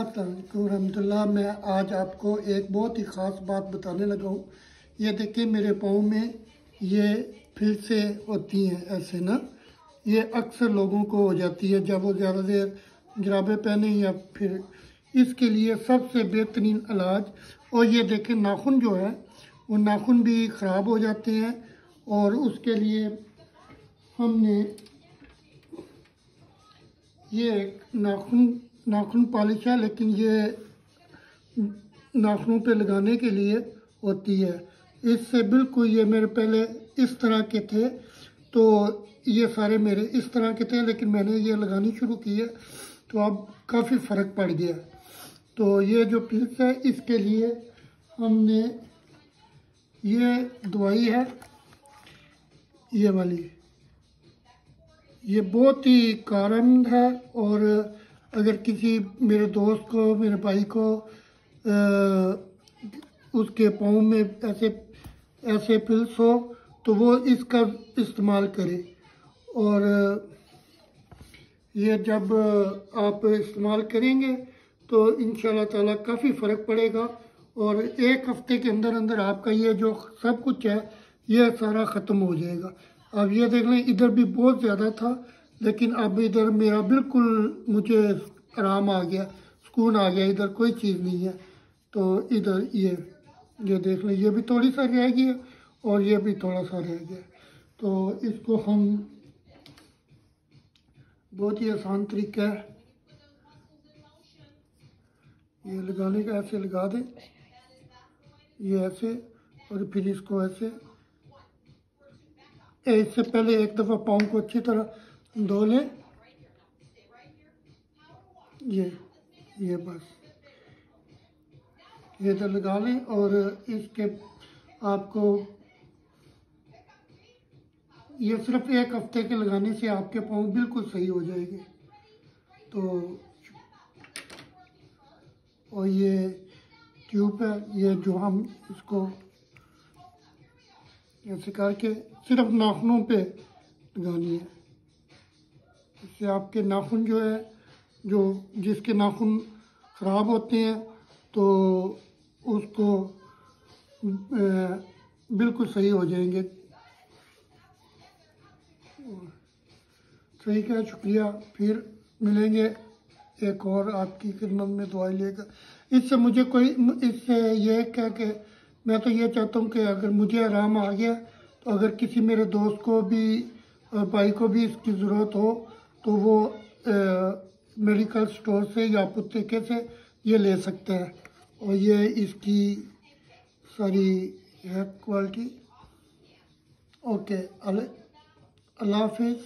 रहमतुल्लाह। मैं आज आपको एक बहुत ही ख़ास बात बताने लगा हूँ। ये देखिए मेरे पाँव में ये फिर से होती हैं ऐसे ना, ये अक्सर लोगों को हो जाती है जब वो ज़्यादा देर जुराबे पहने या फिर इसके लिए सबसे बेहतरीन इलाज। और ये देखें नाखून जो है वो नाखून भी ख़राब हो जाते हैं और उसके लिए हमने ये नाखून पॉलिश है, लेकिन ये नाखूनों पे लगाने के लिए होती है। इससे बिल्कुल ये मेरे पहले इस तरह के थे, तो ये सारे मेरे इस तरह के थे, लेकिन मैंने ये लगानी शुरू की है तो अब काफ़ी फ़र्क पड़ गया। तो ये जो पिल्स है इसके लिए हमने ये दवाई है, ये वाली, ये बहुत ही कारगर है। और अगर किसी मेरे दोस्त को, मेरे भाई को उसके पाँव में ऐसे पिल्स हो तो वो इसका इस्तेमाल करे। और ये जब आप इस्तेमाल करेंगे तो इंशाल्लाह ताला काफ़ी फ़र्क पड़ेगा और एक हफ़्ते के अंदर अंदर आपका ये जो सब कुछ है ये सारा ख़त्म हो जाएगा। अब ये देख लें, इधर भी बहुत ज़्यादा था, लेकिन अब इधर मेरा बिल्कुल मुझे आराम आ गया, सुकून आ गया, इधर कोई चीज़ नहीं है। तो इधर ये देख लें, ये भी थोड़ी सा रह गई है और ये भी थोड़ा सा रह गया। तो इसको हम बहुत ही आसान तरीका है ये लगाने का, ऐसे लगा दें, ये ऐसे, और फिर इसको ऐसे। इससे पहले एक दफ़ा पाँव को अच्छी तरह धो लें, ये बस ये तो लगा लें। और इसके आपको ये सिर्फ एक हफ्ते के लगाने से आपके पाँव बिल्कुल सही हो जाएंगे। तो और ये ट्यूब है, ये जो हम इसको ऐसे करके सिर्फ नाखूनों पे लगानी है। इससे आपके नाखून जो है, जो जिसके नाखून ख़राब होते हैं तो उसको बिल्कुल सही हो जाएंगे। सही का शुक्रिया, फिर मिलेंगे एक और आपकी खिदमत में दवाई लेकर। इससे ये क्या कि मैं तो ये चाहता हूँ कि अगर मुझे आराम आ गया तो अगर किसी मेरे दोस्त को भी, भाई को भी इसकी ज़रूरत हो तो वो मेडिकल स्टोर से या पुस्तिके से ये ले सकता है। और ये इसकी सारी है क्वालिटी। ओके, अल्लाह हाफिज़।